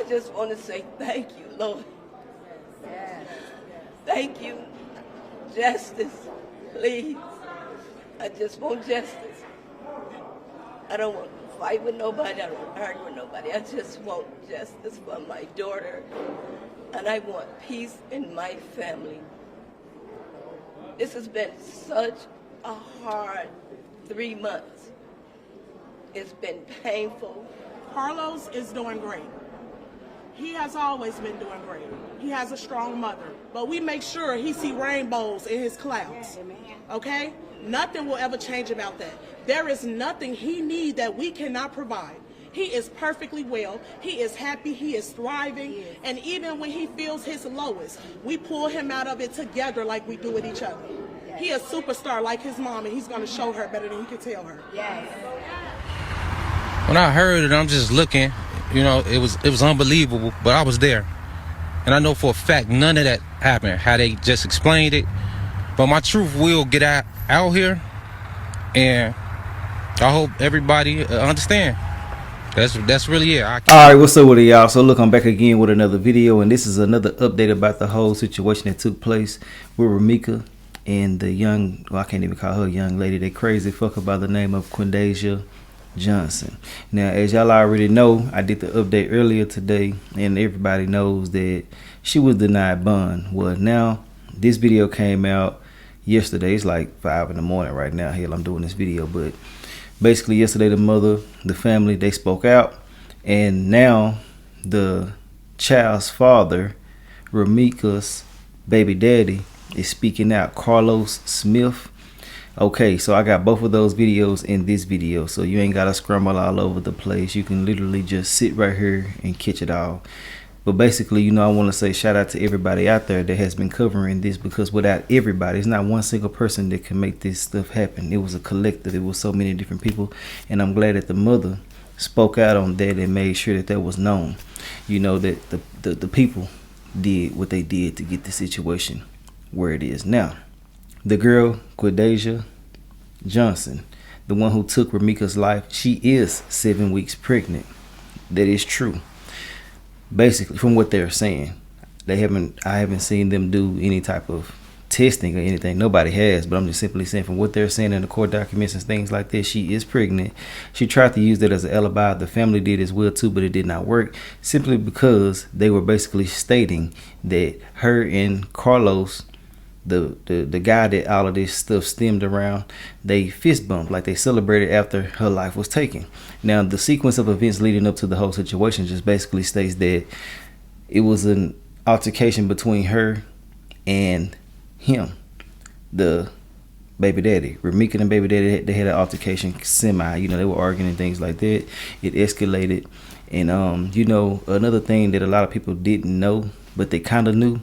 I just want to say thank you, Lord. Yes. Thank you. Justice, please. I just want justice. I don't want to fight with nobody. I don't want to argue with nobody. I just want justice for my daughter. And I want peace in my family. This has been such a hard 3 months. It's been painful. Carlos is doing great. He has always been doing great. He has a strong mother. But we make sure he see rainbows in his clouds. Okay? Nothing will ever change about that. There is nothing he needs that we cannot provide. He is perfectly well. He is happy. He is thriving. And even when he feels his lowest, we pull him out of it together like we do with each other. He is a superstar like his mom, and he's going to show her better than he can tell her. Yes. When I heard it, I'm just looking. You know, it was unbelievable, but I was there. And I know for a fact none of that happened, how they just explained it. But my truth will get out here, and I hope everybody understand. That's really it. All right, what's up with it, y'all? So look, I'm back again with another video, and this is another update about the whole situation that took place with Romeca and the young, well, I can't even call her a young lady, that crazy fucker by the name of Quadajah Johnson. Now, as y'all already know, I did the update earlier today, and everybody knows that she was denied bond. Well, now this video came out yesterday. It's like 5 in the morning right now. Hell, I'm doing this video, but basically yesterday the mother, the family, they spoke out, and now the child's father, Romeca's baby daddy, is speaking out. Carlos Smith. Okay, so I got both of those videos in this video, so you ain't gotta scramble all over the place. You can literally just sit right here and catch it all. But basically, you know, I want to say shout out to everybody out there that has been covering this, because without everybody, it's not one single person that can make this stuff happen. It was a collective. It was so many different people, and I'm glad that the mother spoke out on that and made sure that that was known. You know, that the people did what they did to get the situation where it is now. The girl, Quadajah Johnson, the one who took Romeca's life, she is 7 weeks pregnant. That is true. Basically, from what they're saying, I haven't seen them do any type of testing or anything. Nobody has, but I'm just simply saying from what they're saying in the court documents and things like this, she is pregnant. She tried to use that as an alibi. The family did as well too, but it did not work, simply because they were basically stating that her and Carlos, the guy that all of this stuff stemmed around, they fist bumped, like they celebrated after her life was taken. Now, the sequence of events leading up to the whole situation just basically states that it was an altercation between her and him, the baby daddy. Romeca and baby daddy, they had an altercation, you know, they were arguing and things like that. It escalated, and you know, another thing that a lot of people didn't know, but they kind of knew,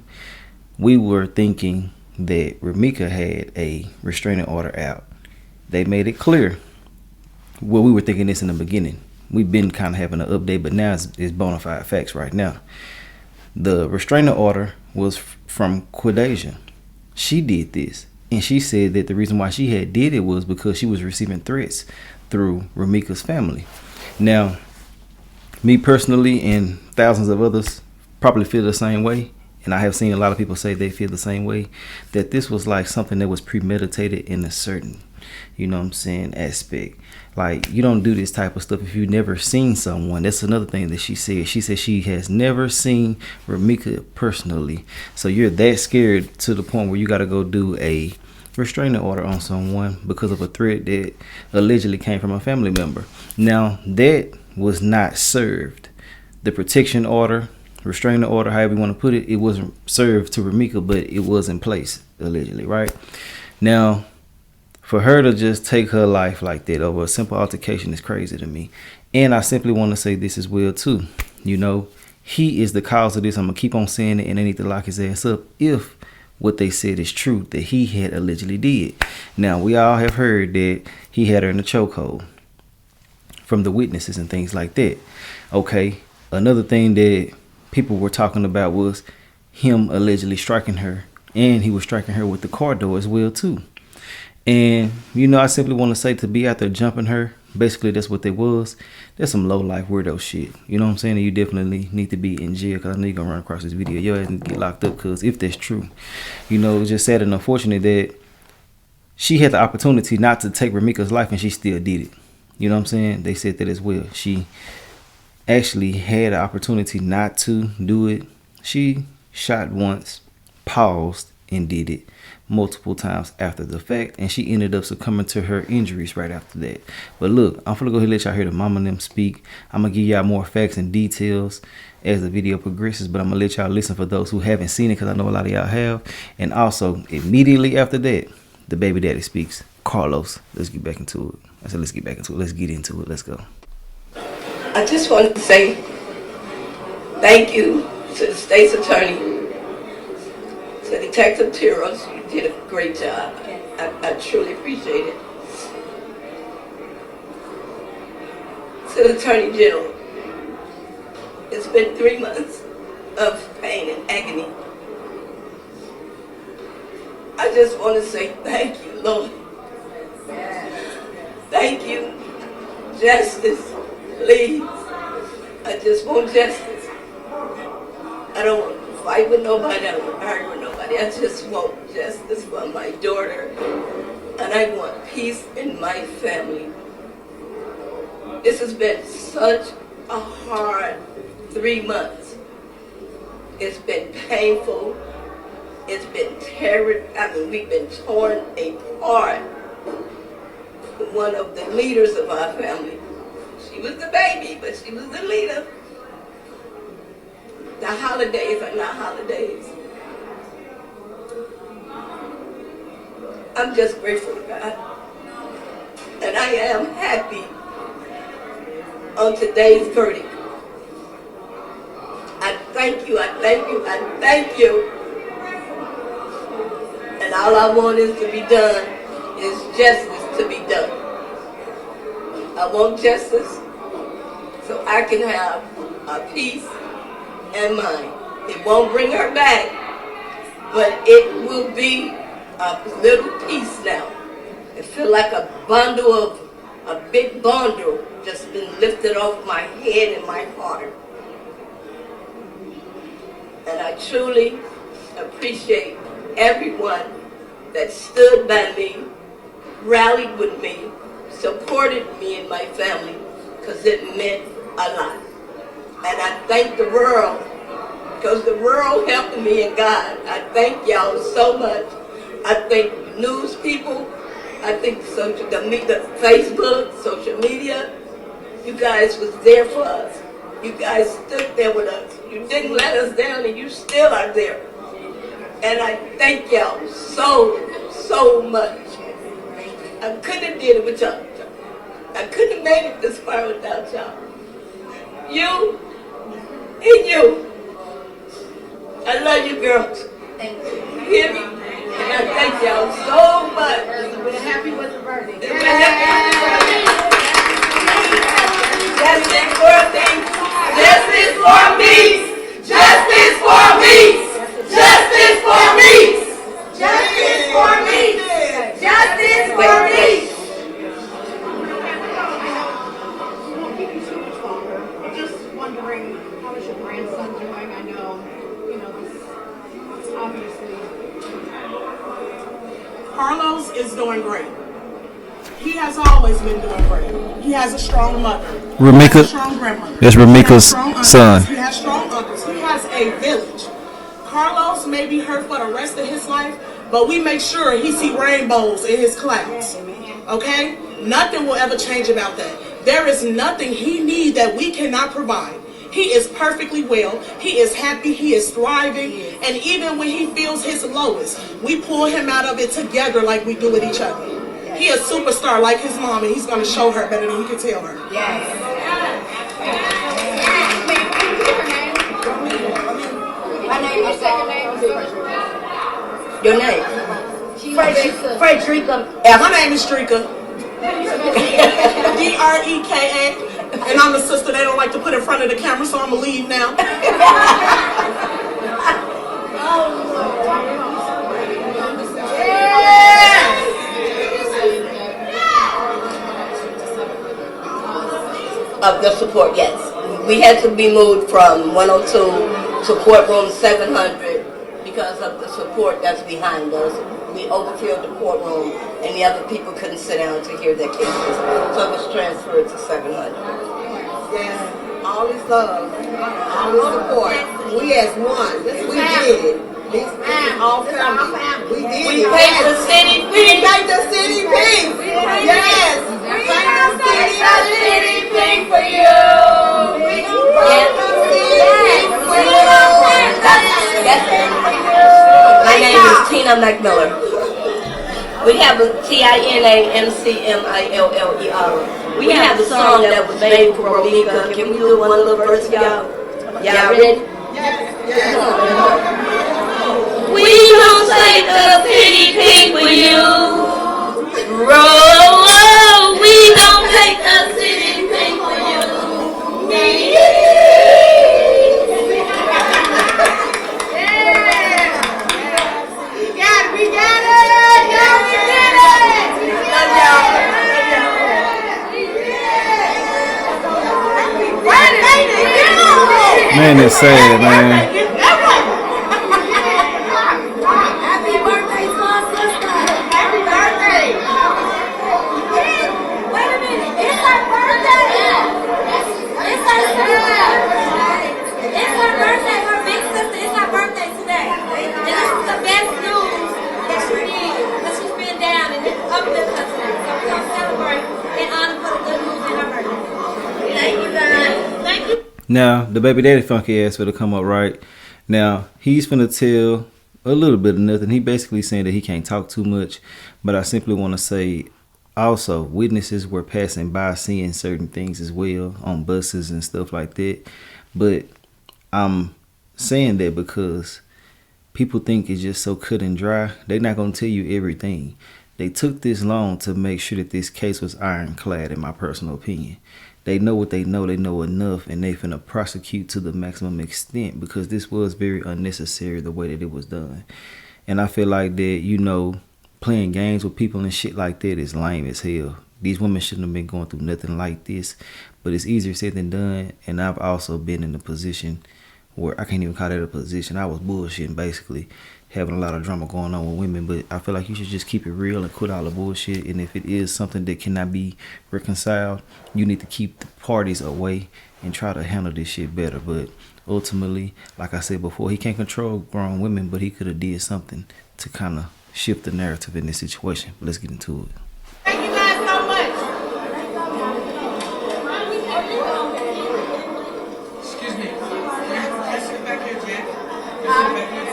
we were thinking that Romeca had a restraining order out. They made it clear. Well, we were thinking this in the beginning. We've been kind of having an update, but now it's bona fide facts right now. The restraining order was from Quadajah. She did this, and she said that the reason why she had did it was because she was receiving threats through Romeca's family. Now, me personally and thousands of others probably feel the same way. And I have seen a lot of people say they feel the same way, that this was like something that was premeditated in a certain, you know what I'm saying, aspect. Like, you don't do this type of stuff if you've never seen someone. That's another thing that she said. She said she has never seen Romeca personally. So you're that scared to the point where you got to go do a restraining order on someone because of a threat that allegedly came from a family member. Now, that was not served. The protection order, restraining order, however you want to put it, it wasn't served to Romeca, but it was in place, allegedly, right? Now, for her to just take her life like that over a simple altercation is crazy to me. And I simply want to say this as well, too. You know, he is the cause of this. I'm going to keep on saying it, and they need to lock his ass up if what they said is true, that he had allegedly did. Now, we all have heard that he had her in a chokehold from the witnesses and things like that. Okay, another thing that people were talking about was him allegedly striking her, and he was striking her with the car door as well too. And you know, I simply want to say, to be out there jumping her, basically that's what they was. That's some low life weirdo shit. You know what I'm saying? And you definitely need to be in jail, because I know you're gonna run across this video. Your ass need to get locked up, because if that's true, you know, it's just sad and unfortunate that she had the opportunity not to take Romeca's life and she still did it. You know what I'm saying? They said that as well. She actually had the opportunity not to do it. She shot once, paused, and did it multiple times after the fact, and she ended up succumbing to her injuries right after that. But look, I'm gonna go ahead and let y'all hear the mama and them speak. I'm gonna give y'all more facts and details as the video progresses, but I'm gonna let y'all listen for those who haven't seen it, because I know a lot of y'all have. And also immediately after that, the baby daddy speaks. Carlos, let's get back into it. I said let's get back into it. Let's get into it. Let's go. I just wanted to say thank you to the state's attorney, to Detective Tiros. You did a great job. I truly appreciate it. To the Attorney General, it's been 3 months of pain and agony. I just want to say thank you, Lord. Thank you. Justice, please. I just want justice. I don't want to fight with nobody. I don't want to argue with nobody. I just want justice for my daughter. And I want peace in my family. This has been such a hard 3 months. It's been painful. It's been terrible. I mean, we've been torn apart. One of the leaders of our family, she was the baby, but she was the leader. The holidays are not holidays. I'm just grateful to God. And I am happy on today's verdict. I thank you, I thank you, I thank you. And all I want is to be done, is justice to be done. I want justice so I can have a peace and mind. It won't bring her back, but it will be a little peace now. It feels like a big bundle just been lifted off my head and my heart. And I truly appreciate everyone that stood by me, rallied with me, supported me and my family, because it meant a lot. And I thank the world, because the world helped me and God. I thank y'all so much. I thank news people. I think the Facebook, social media. You guys was there for us. You guys stood there with us. You didn't let us down, and you still are there. And I thank y'all so much. I couldn't have did it with y'all. I couldn't have made it this far without y'all. You and you. I love you girls. Thank you. You hear me? And I thank y'all so much. We're happy with the verdict. Justice for me. Justice for me. Justice for me. Justice for me. Justice for me. Justice for me. Just wondering, how is your grandson doing? I know, it's obviously. Carlos is doing great. He has always been doing great. He has a strong mother. Romeca, he has a strong grandmother. that's Romeca's son. He has strong uncles. He has a village. Carlos may be hurt for the rest of his life, but we make sure he see rainbows in his clouds. Okay? Nothing will ever change about that. There is nothing he needs that we cannot provide. He is perfectly well. He is happy. He is thriving. And even when he feels his lowest, we pull him out of it together like we do with each other. He a superstar like his mom, and he's going to show her better than he can tell her. My name is Your name? Frederica. My name is Dreka. Dreka. And I'm the sister they don't like to put in front of the camera, so I'm going to leave now. Of the support, yes. We had to be moved from 102 to courtroom 700 because of the support that's behind us. We overfilled the courtroom and the other people couldn't sit down to hear their cases. So it was transferred to 700. Yes, all this love, all this support. We as one. We did it. This is all family. We did it. We paid the city fee. We paid the city fee. Yes. We paid the city fee for you. We paid the city fee for you. My name is Tina McMiller. We have a TINAMCMILLER. We have a song that was made for Romeca. Can we do one little verse, y'all? Y'all ready? Yes. We don't take the city fee for you. Roll, we don't take the city fee for you. We got it. Yeah, we did it. Love y'all. Man, it's sad, man. Now, the baby daddy funky ass finna come up right now. He's finna tell a little bit of nothing. He basically saying that he can't talk too much, but I simply want to say also witnesses were passing by seeing certain things as well on buses and stuff like that. But I'm saying that because people think it's just so cut and dry. They're not gonna tell you everything. They took this long to make sure that this case was ironclad, in my personal opinion. They know what they know enough, and they finna prosecute to the maximum extent because this was very unnecessary the way that it was done. And I feel like that, you know, playing games with people and shit like that is lame as hell. These women shouldn't have been going through nothing like this, but it's easier said than done. And I've also been in a position where I can't even call that a position. I was bullshitting, basically, having a lot of drama going on with women. But I feel like you should just keep it real and quit all the bullshit. And if it is something that cannot be reconciled, you need to keep the parties away and try to handle this shit better. But ultimately, like I said before, he can't control grown women, but he could have did something to kind of shift the narrative in this situation. But let's get into it. Thank you guys so much. Excuse me. Can I sit back here, Jan? Can I sit back here?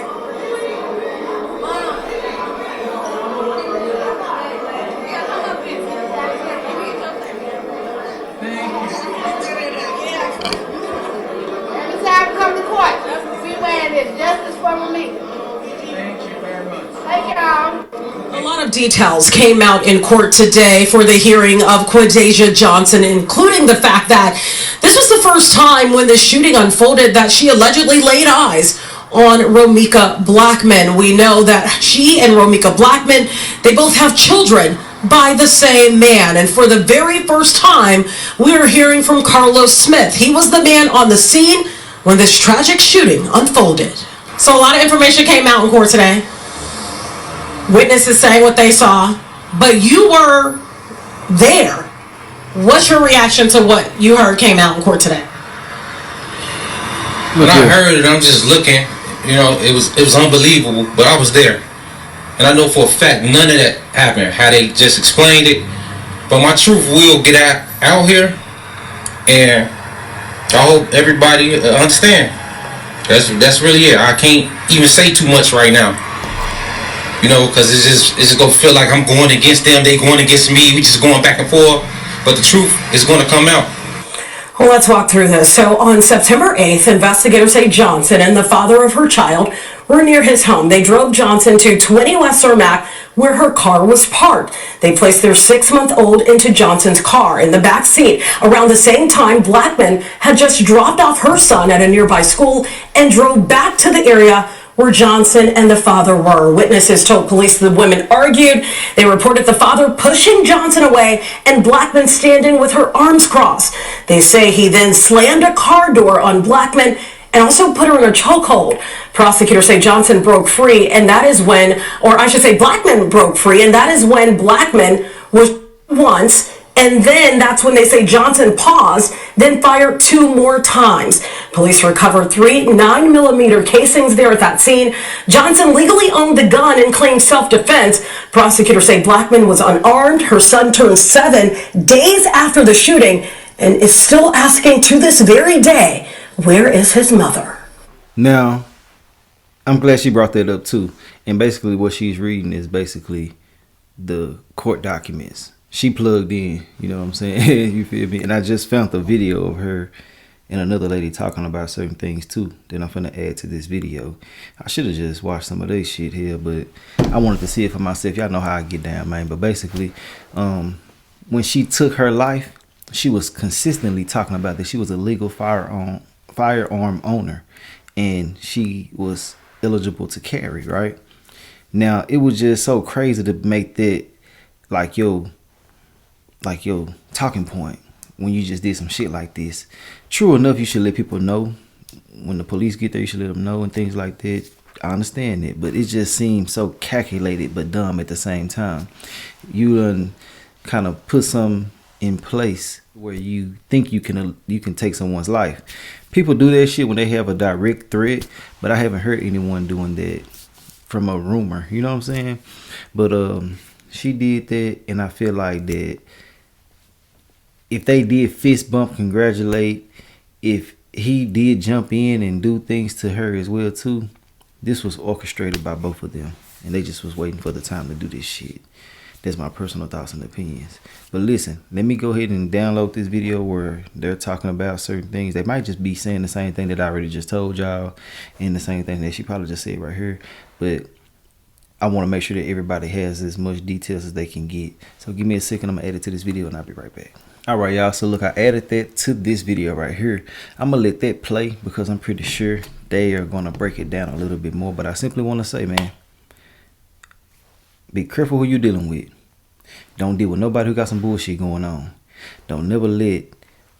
Every time we come to court, we wearing this justice for me. Thank you very much. Thank y'all. A lot of details came out in court today for the hearing of Quadajah Johnson, including the fact that this was the first time when the shooting unfolded that she allegedly laid eyes on Romeca Blackman. We know that she and Romeca Blackman, they both have children by the same man. And for the very first time, we are hearing from Carlos Smith. He was the man on the scene when this tragic shooting unfolded. So a lot of information came out in court today. Witnesses saying what they saw, but you were there. What's your reaction to what you heard came out in court today? When I heard it, I'm just looking. You know, it was unbelievable, but I was there, and I know for a fact none of that happened. How they just explained it, but my truth will get out here, and I hope everybody understand. That's really it. I can't even say too much right now. You know, because it's just gonna feel like I'm going against them, they going against me, we just going back and forth. But the truth is gonna come out. Well, let's walk through this. So on September 8th, investigators say Johnson and the father of her child were near his home. They drove Johnson to 20 West Romeca, where her car was parked. They placed their 6-month-old into Johnson's car in the back seat. Around the same time, Blackman had just dropped off her son at a nearby school and drove back to the area where Johnson and the father were. Witnesses told police the women argued. They reported the father pushing Johnson away and Blackman standing with her arms crossed. They say he then slammed a car door on Blackman and also put her in a chokehold. Prosecutors say Johnson broke free, and that is when, or I should say Blackman broke free, and that is when Blackman was once, and then that's when they say Johnson paused, then fired 2 more times. Police recovered 3 9mm casings there at that scene. Johnson legally owned the gun and claimed self-defense. Prosecutors say Blackman was unarmed. Her son turned 7 days after the shooting and is still asking to this very day, where is his mother? Now, I'm glad she brought that up too. And basically what she's reading is basically the court documents. She plugged in, you know what I'm saying? You feel me? And I just found the video of her and another lady talking about certain things too that I'm finna add to this video. I should have just watched some of this shit here, but I wanted to see it for myself. Y'all know how I get down, man. But basically, when she took her life, she was consistently talking about that she was a legal firearm owner and she was eligible to carry, right? Now, it was just so crazy to make that like your talking point when you just did some shit like this. True enough, you should let people know. When the police get there, you should let them know and things like that. I understand it, but it just seems so calculated but dumb at the same time. You done kind of put some in place where you think you can take someone's life. People do that shit when they have a direct threat, but I haven't heard anyone doing that from a rumor. You know what I'm saying? But she did that, and I feel like that if they did fist bump, congratulate, if he did jump in and do things to her as well too, this was orchestrated by both of them, and they just was waiting for the time to do this shit. That's my personal thoughts and opinions. But listen, let me go ahead and download this video where they're talking about certain things. They might just be saying the same thing that I already just told y'all and the same thing that she probably just said right here. But I want to make sure that everybody has as much details as they can get. So give me a second. I'm going to add it to this video and I'll be right back. All right, y'all. So look, I added that to this video right here. I'm going to let that play because I'm pretty sure they are going to break it down a little bit more. But I simply want to say, man, be careful who you're dealing with. Don't deal with nobody who got some bullshit going on. Don't never let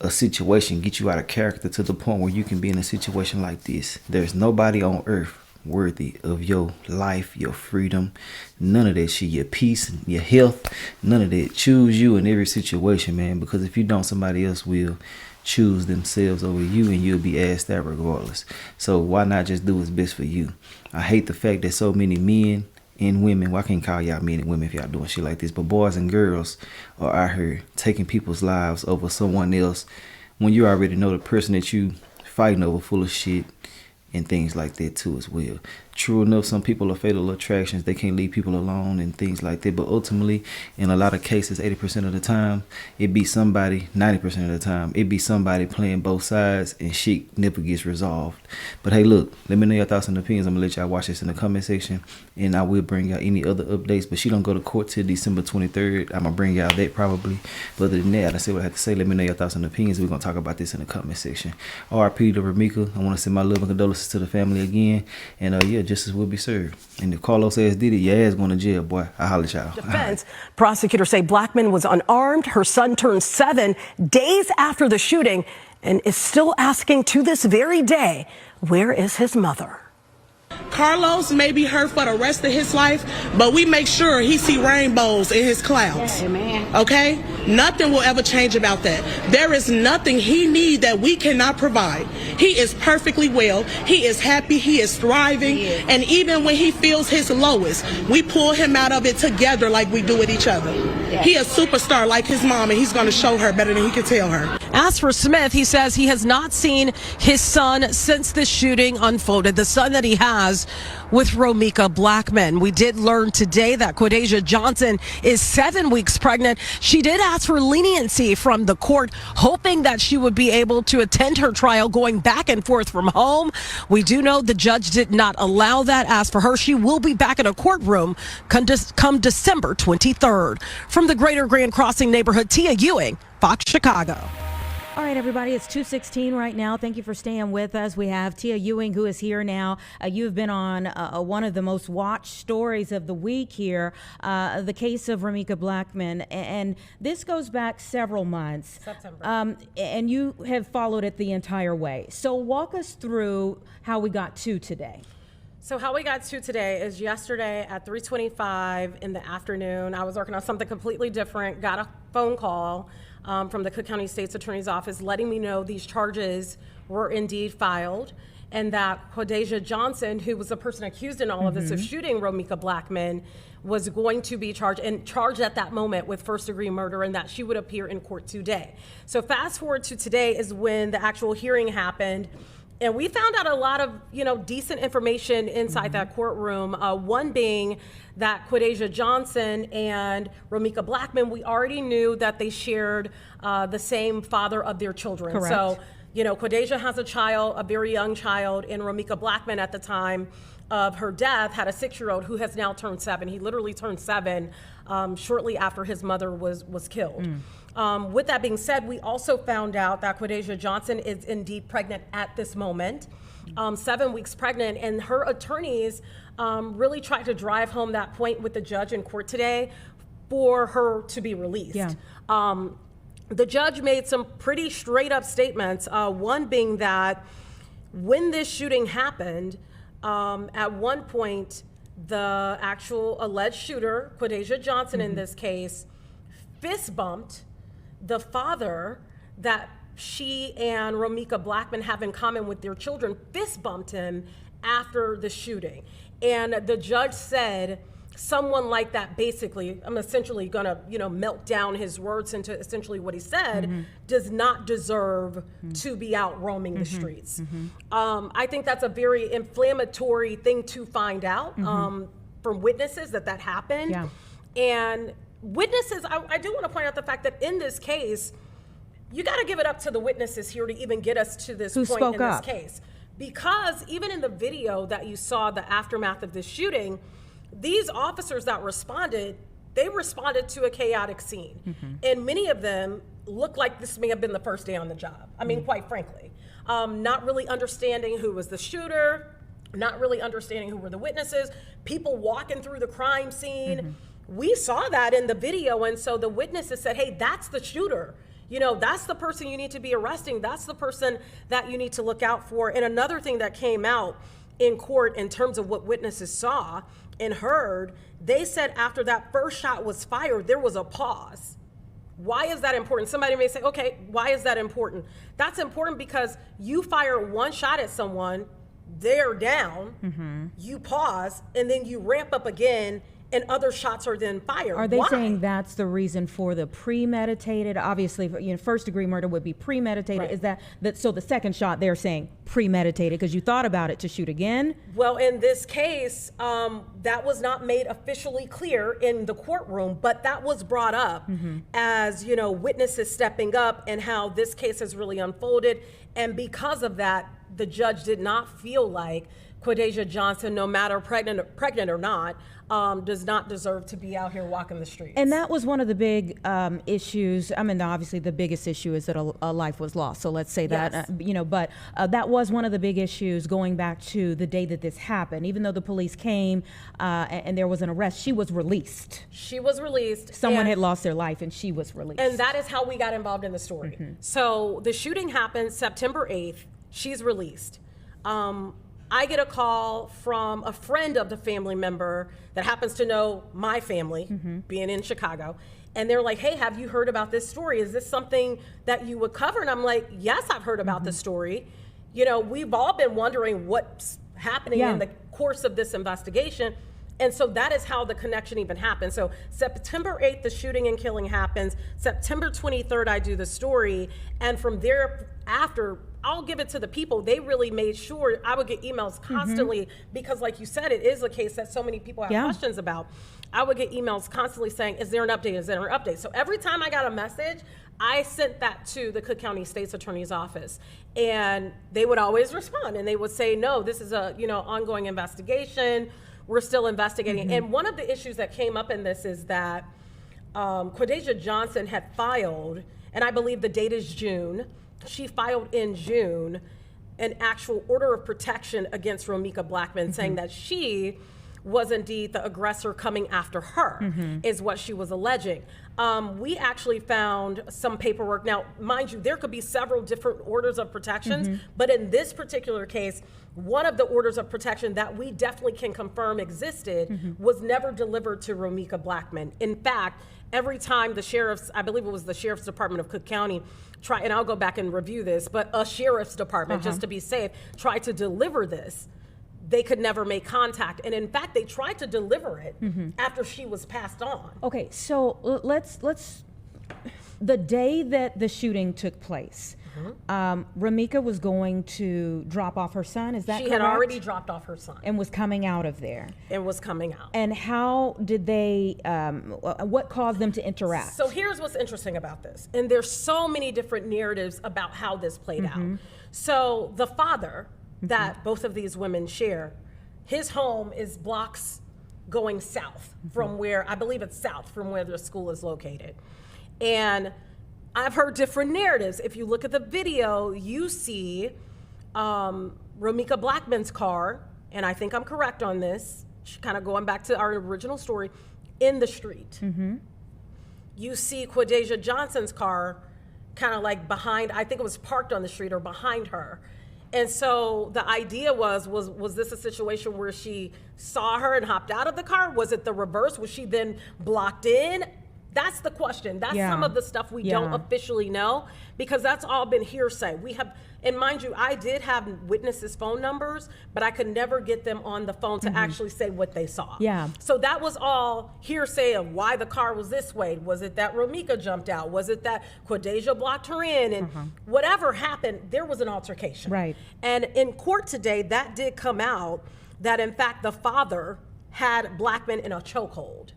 a situation get you out of character to the point where you can be in a situation like this. There's nobody on earth worthy of your life, your freedom, none of that shit, your peace, your health, none of that. Choose you in every situation, man, because if you don't, somebody else will choose themselves over you and you'll be asked that regardless. So why not just do what's best for you? I hate the fact that so many men and women, well, I can't call y'all men and women if y'all doing shit like this, but boys and girls are out here taking people's lives over someone else when you already know the person that you fighting over full of shit and things like that too as well. True enough, some people are fatal attractions. They can't leave people alone and things like that. But ultimately, in a lot of cases, 80% of the time, it be somebody, 90% of the time, it be somebody playing both sides and shit never gets resolved. But hey, look, let me know your thoughts and opinions. I'm going to let y'all watch this in the comment section. And I will bring y'all any other updates. But she don't go to court till December 23rd. I'm going to bring y'all that probably. But other than that, I say what I have to say. Let me know your thoughts and opinions. We're going to talk about this in the comment section. RIP to Romeca. I want to send my love and condolences to the family again. And yeah, justice will be served. And if Carlos ass did it, your ass going to jail, boy. I holler at y'all. Defense. Prosecutors say Blackman was unarmed. Her son turned 7 days after the shooting and is still asking to this very day, where is his mother? Carlos may be hurt for the rest of his life, but we make sure he see rainbows in his clouds. Amen. Okay? Nothing will ever change about that. There is nothing he needs that we cannot provide. He is perfectly well. He is happy. He is thriving. And even when he feels his lowest, we pull him out of it together like we do with each other. He a superstar like his mom, and he's going to show her better than he can tell her. As for Smith, he says he has not seen his son since the shooting unfolded, the son that he has with Romeca Blackman. We did learn today that Quadajah Johnson is 7 weeks pregnant. She did ask for leniency from the court, hoping that she would be able to attend her trial going back and forth from home. We do know the judge did not allow that. As for her, she will be back in a courtroom come December 23rd. From the Greater Grand Crossing neighborhood, Tia Ewing, Fox Chicago. All right, everybody, it's 2:16 right now. Thank you for staying with us. We have Tia Ewing, who is here now. You've been on one of the most watched stories of the week here, the case of Romeca Blackman. And this goes back several months. September. And you have followed it the entire way. So walk us through how we got to today. So how we got to today is yesterday at 3:25 in the afternoon. I was working on something completely different, got a phone call from the Cook County State's Attorney's Office letting me know these charges were indeed filed and that Quadajah Johnson, who was the person accused in all of this of shooting Romeca Blackman, was going to be charged at that moment with first-degree murder and that she would appear in court today. So fast forward to today is when the actual hearing happened. And we found out a lot of, decent information inside that courtroom. One being that Quadajah Johnson and Romeca Blackman, we already knew that they shared the same father of their children. Correct. So, Quadajah has a child, a very young child, and Romeca Blackman at the time of her death had a 6-year-old who has now turned 7. He literally turned 7 shortly after his mother was killed. With that being said, we also found out that Quadajah Johnson is indeed pregnant at this moment, 7 weeks pregnant, and her attorneys really tried to drive home that point with the judge in court today for her to be released. Yeah. The judge made some pretty straight up statements, one being that when this shooting happened, at one point, the actual alleged shooter, Quadajah Johnson in this case, fist bumped the father that she and Romeca Blackman have in common with their children, fist bumped him after the shooting. And the judge said, someone like that, basically, I'm essentially gonna, melt down his words into essentially what he said, does not deserve to be out roaming the streets. I think that's a very inflammatory thing to find out from witnesses that happened. Yeah. And witnesses, I do want to point out the fact that in this case, you got to give it up to the witnesses here to even get us to this point in this case. Because even in the video that you saw, the aftermath of this shooting, these officers that responded, they responded to a chaotic scene. And many of them look like this may have been the first day on the job. I mean, quite frankly, not really understanding who was the shooter, not really understanding who were the witnesses, people walking through the crime scene. We saw that in the video, and so the witnesses said, hey, that's the shooter. That's the person you need to be arresting. That's the person that you need to look out for. And another thing that came out in court in terms of what witnesses saw and heard, they said after that first shot was fired, there was a pause. Why is that important? Somebody may say, okay, why is that important? That's important because you fire one shot at someone, they're down, you pause, and then you ramp up again, and other shots are then fired. Are they Why? saying that's the reason for the premeditated? Obviously, first degree murder would be premeditated. Right. Is that so? The second shot, they're saying premeditated because you thought about it to shoot again. Well, in this case, that was not made officially clear in the courtroom, but that was brought up as witnesses stepping up and how this case has really unfolded. And because of that, the judge did not feel like Quadajah Johnson, no matter pregnant or not, does not deserve to be out here walking the streets. And that was one of the big issues. I mean, obviously the biggest issue is that a life was lost. So let's say that, but that was one of the big issues going back to the day that this happened. Even though the police came and there was an arrest, she was released. She was released. Someone had lost their life and she was released. And that is how we got involved in the story. So the shooting happened September 8th. She's released. I get a call from a friend of the family member that happens to know my family, being in Chicago. And they're like, hey, have you heard about this story? Is this something that you would cover? And I'm like, yes, I've heard about the story. We've all been wondering what's happening in the course of this investigation. And so that is how the connection even happened. So September 8th, the shooting and killing happens. September 23rd, I do the story. And from there after, I'll give it to the people. They really made sure I would get emails constantly because like you said, it is a case that so many people have questions about. I would get emails constantly saying, is there an update? Is there an update? So every time I got a message, I sent that to the Cook County State's Attorney's Office, and they would always respond and they would say, no, this is a ongoing investigation. We're still investigating. And one of the issues that came up in this is that Quadajah Johnson had filed, and I believe the date is June, she filed in June an actual order of protection against Romeca Blackman, saying that she was indeed the aggressor coming after her, is what she was alleging. We actually found some paperwork. Now, mind you, there could be several different orders of protections, but in this particular case, one of the orders of protection that we definitely can confirm existed was never delivered to Romeca Blackman. In fact, every time the sheriff's, I believe it was the Sheriff's Department of Cook County, and I'll go back and review this, but a sheriff's department, just to be safe, tried to deliver this, they could never make contact. And in fact, they tried to deliver it after she was passed on. Okay, so let's the day that the shooting took place, Romeca was going to drop off her son, is that correct? She had already dropped off her son. And was coming out of there. And was coming out. And how did they, what caused them to interact? So here's what's interesting about this. And there's so many different narratives about how this played out. So the father that both of these women share, his home is blocks going south from where, I believe it's south from where the school is located. And I've heard different narratives. If you look at the video, you see Romeca Blackman's car, and I think I'm correct on this, kind of going back to our original story, in the street. You see Quadajah Johnson's car kind of like behind, I think it was parked on the street or behind her. And so the idea was this a situation where she saw her and hopped out of the car? Was it the reverse? Was she then blocked in? That's the question. That's some of the stuff we don't officially know, because that's all been hearsay. We have, and mind you, I did have witnesses' phone numbers, but I could never get them on the phone to actually say what they saw. So that was all hearsay of why the car was this way. Was it that Romeca jumped out? Was it that Quadajah blocked her in? And whatever happened, there was an altercation. Right. And in court today, that did come out that in fact the father had Blackman in a chokehold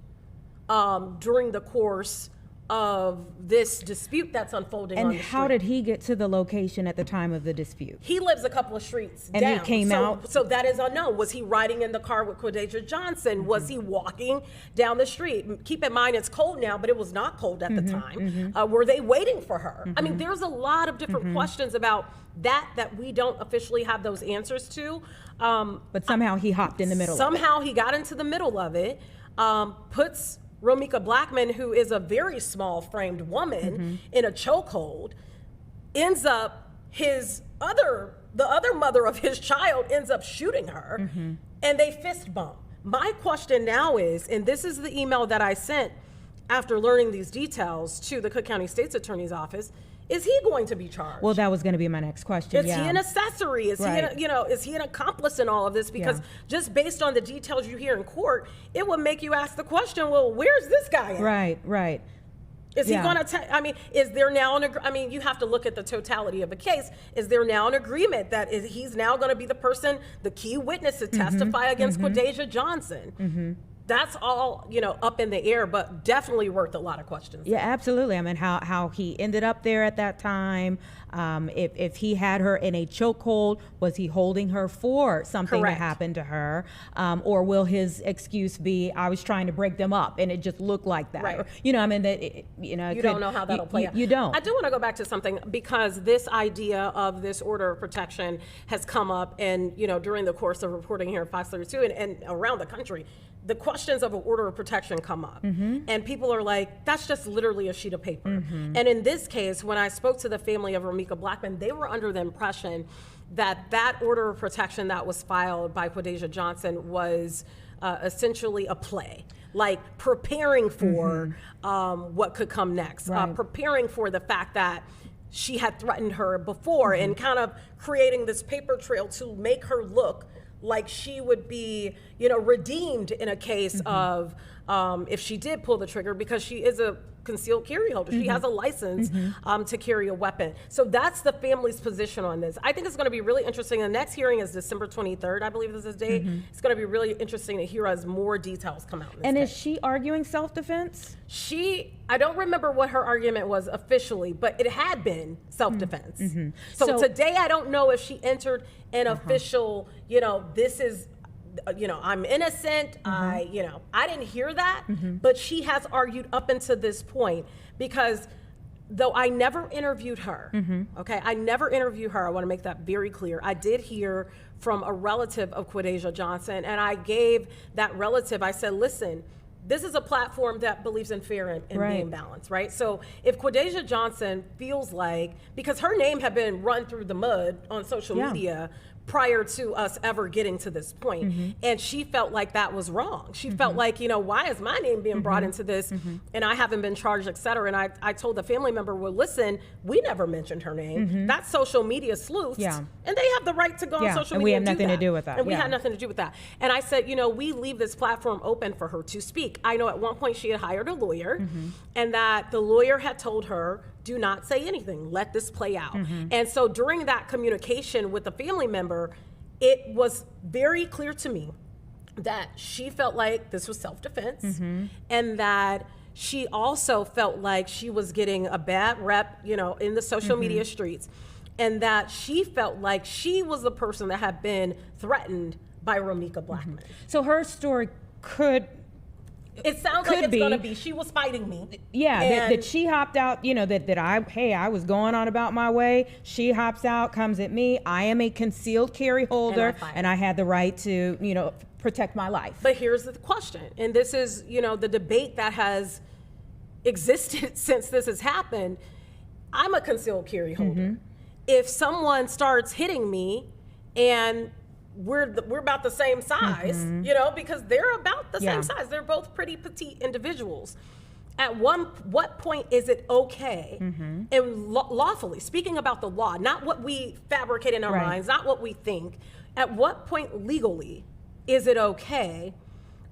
during the course of this dispute that's unfolding on the street. And how did he get to the location at the time of the dispute? He lives a couple of streets down. And he came out? So that is unknown. Was he riding in the car with Quadajah Johnson? Was he walking down the street? Keep in mind, it's cold now, but it was not cold at the time. Were they waiting for her? I mean, there's a lot of different questions about that we don't officially have those answers to. But somehow he hopped in the middle of it. Somehow he got into the middle of it, puts Romeca Blackman, who is a very small framed woman, in a chokehold, ends up the other mother of his child ends up shooting her, and they fist bump. My question now is, and this is the email that I sent after learning these details to the Cook County State's Attorney's Office, is he going to be charged? Well, that was going to be my next question. Is he an accessory? Is is he an accomplice in all of this? Because just based on the details you hear in court, it would make you ask the question, well, where's this guy at? Right. Is he going to, I mean, is there now you have to look at the totality of the case. Is there now an agreement that he's now going to be the key witness to testify against Quadajah Johnson? That's all, up in the air, but definitely worth a lot of questions. Yeah, absolutely. I mean, how he ended up there at that time, if he had her in a chokehold, was he holding her for something to happen to her? Or will his excuse be, I was trying to break them up and it just looked like that? Right. Or, I mean, you don't know how that'll play out. You don't. I do want to go back to something, because this idea of this order of protection has come up, and, during the course of reporting here at Fox 32 and around the country, the questions of an order of protection come up, and people are like, that's just literally a sheet of paper. And in this case, when I spoke to the family of Romeca Blackman, they were under the impression that order of protection that was filed by Quadajah Johnson was essentially a play, like preparing for what could come next, preparing for the fact that she had threatened her before, and kind of creating this paper trail to make her look like she would be, redeemed in a case of if she did pull the trigger, because she is a concealed carry holder. She has a license to carry a weapon. So that's the family's position on this. I think it's going to be really interesting. The next hearing is December 23rd, I believe this is the date. It's going to be really interesting to hear as more details come out in this case. Is she arguing self-defense? I don't remember what her argument was officially, but it had been self-defense. So today, I don't know if she entered an official, this is, I'm innocent. I didn't hear that, but she has argued up until this point, because though I never interviewed her, okay? I never interviewed her. I want to make that very clear. I did hear from a relative of Quadajah Johnson, and I gave that relative, I said, listen, this is a platform that believes in fair and being balanced, right? So if Quadajah Johnson feels like, because her name had been run through the mud on social media prior to us ever getting to this point, and she felt like that was wrong. She felt like, you know, why is my name being brought into this and I haven't been charged, et cetera? And I told the family member, well, listen, we never mentioned her name. That's social media sleuths, and they have the right to go on social media and we have nothing to do with that. And we had nothing to do with that. And I said, you know, we leave this platform open for her to speak. I know at one point she had hired a lawyer, and that the lawyer had told her, do not say anything, let this play out. And so during that communication with the family member, it was very clear to me that she felt like this was self-defense, and that she also felt like she was getting a bad rep, you know, in the social media streets, and that she felt like she was the person that had been threatened by Romeca Blackman. So her story could It sounds like it's gonna be, she was fighting me. Yeah, that she hopped out, you know, that I was going on about my way. She hops out, comes at me. I am a concealed carry holder, and I had the right to, you know, protect my life. But here's the question, and this is, you know, the debate that has existed since this has happened. I'm a concealed carry holder. If someone starts hitting me and we're about the same size, you know, because they're about the same size. They're both pretty petite individuals. At what point is it okay and lawfully, speaking about the law, not what we fabricate in our minds, not what we think, at what point legally is it okay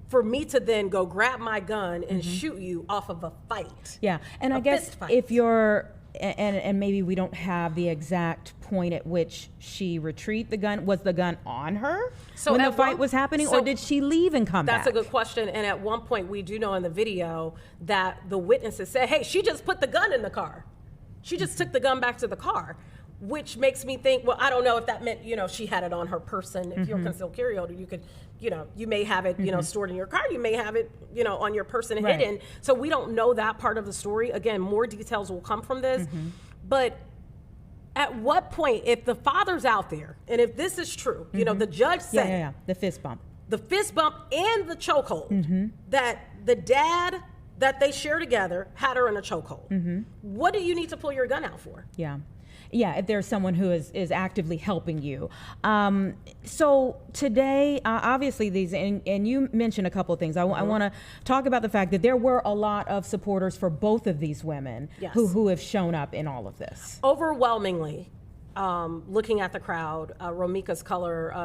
for me to then go grab my gun and shoot you off of a fight? Yeah, and I guess if you're, and maybe we don't have the exact point at which she retrieved the gun. Was the gun on her when the fight was happening, or did she leave and come back? That's a good question. And at one point, we do know in the video that the witnesses said, hey, she just put the gun in the car. She just took the gun back to the car, which makes me think, well, I don't know if that meant, you know, she had it on her person. If you're a concealed carry holder, you could, you know, you may have it, you know, stored in your car. You may have it, you know, on your person hidden. So we don't know that part of the story. Again, more details will come from this. But at what point, if the father's out there, and if this is true, you know, the judge said, the fist bump and the chokehold, that the dad that they share together had her in a chokehold. What do you need to pull your gun out for? Yeah, if there's someone who is actively helping you. So today, obviously these, and you mentioned a couple of things. I want to talk about the fact that there were a lot of supporters for both of these women who have shown up in all of this. Overwhelmingly, looking at the crowd, Romeca's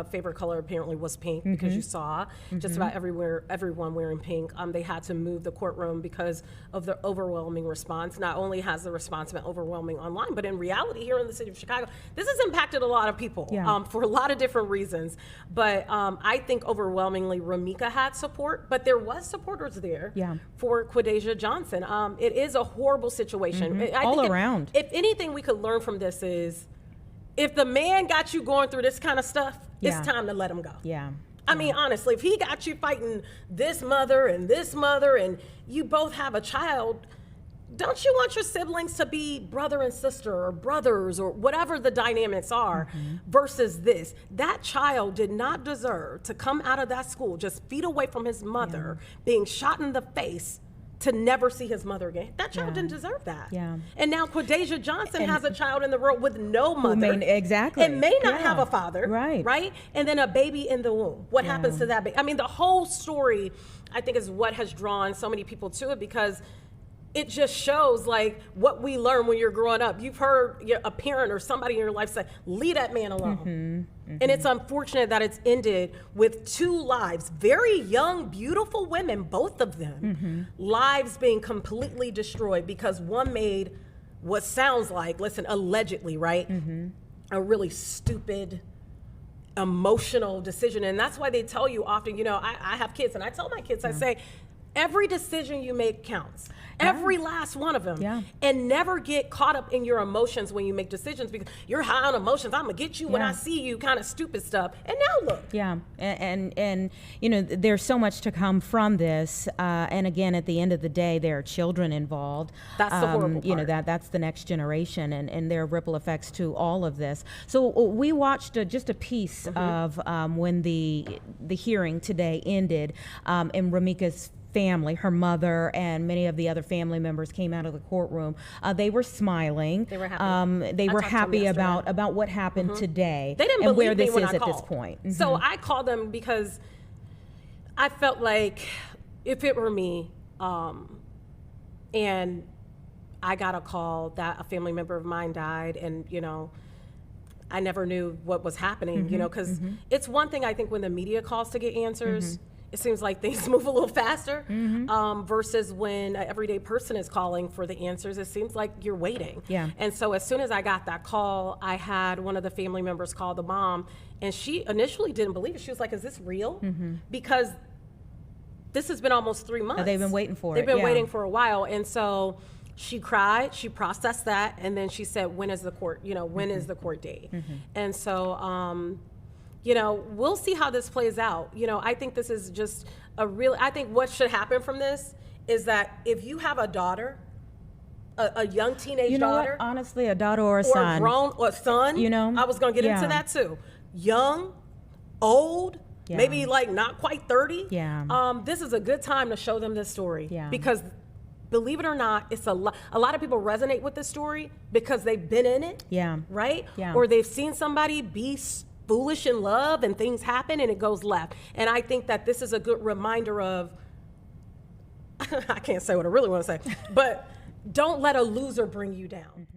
favorite color apparently was pink, because you saw just about everyone wearing pink. They had to move the courtroom because of the overwhelming response. Not only has the response been overwhelming online, but in reality here in the city of Chicago, this has impacted a lot of people for a lot of different reasons. But I think overwhelmingly Romeca had support, but there was supporters there for Quadajah Johnson. It is a horrible situation. All around. If anything we could learn from this is, if the man got you going through this kind of stuff, it's time to let him go. I mean, honestly, if he got you fighting this mother and you both have a child, don't you want your siblings to be brother and sister or brothers or whatever the dynamics are versus this? That child did not deserve to come out of that school just feet away from his mother, being shot in the face, to never see his mother again. That child didn't deserve that. And now Quadajah Johnson has a child in the world with no mother. Exactly. And may not have a father. Right? And then a baby in the womb. What happens to that baby? I mean, the whole story, I think, is what has drawn so many people to it, because it just shows like what we learn when you're growing up. You've heard a parent or somebody in your life say, leave that man alone. And it's unfortunate that it's ended with two lives, very young, beautiful women, both of them, lives being completely destroyed because one made what sounds like, listen, allegedly, right? A really stupid, emotional decision. And that's why they tell you often, you know, I have kids, and I tell my kids, I say, Every decision you make counts. Every last one of them. Yeah. And never get caught up in your emotions when you make decisions, because you're high on emotions. I'm gonna get you when I see you, kind of stupid stuff. And now look. Yeah, and you know, there's so much to come from this. And again, at the end of the day, there are children involved. That's the horrible part. You know, that's the next generation, and there are ripple effects to all of this. So we watched just a piece of when the hearing today ended, and Romeca's family, her mother, and many of the other family members came out of the courtroom. They were smiling. They were happy. They were talked to them happy yesterday. about what happened today. They didn't and believe where me this when is I at called. this point. So I called them because I felt like if it were me, and I got a call that a family member of mine died, and you know, I never knew what was happening, you know, because it's one thing, I think, when the media calls to get answers, it seems like things move a little faster, versus when an everyday person is calling for the answers, it seems like you're waiting. Yeah. And so as soon as I got that call, I had one of the family members call the mom, and she initially didn't believe it. She was like, is this real? Because this has been almost 3 months. They've been waiting for it. They've been yeah. waiting for a while. And so she cried, she processed that, and then she said, when is the court, you know, when is the court date? And so, you know, we'll see how this plays out. You know, I think this is just I think what should happen from this is that if you have a daughter, a young teenage You know daughter, what? Honestly, a daughter or a or son. a grown or son, You know? I was gonna get into Yeah. that too. Young, old, Yeah. maybe like not quite 30. Yeah. This is a good time to show them this story. Yeah. Because believe it or not, it's a lot of people resonate with this story because they've been in it. Yeah. Right? Yeah. Or they've seen somebody be foolish in love and things happen and it goes left. And I think that this is a good reminder of, I can't say what I really want to say, but don't let a loser bring you down.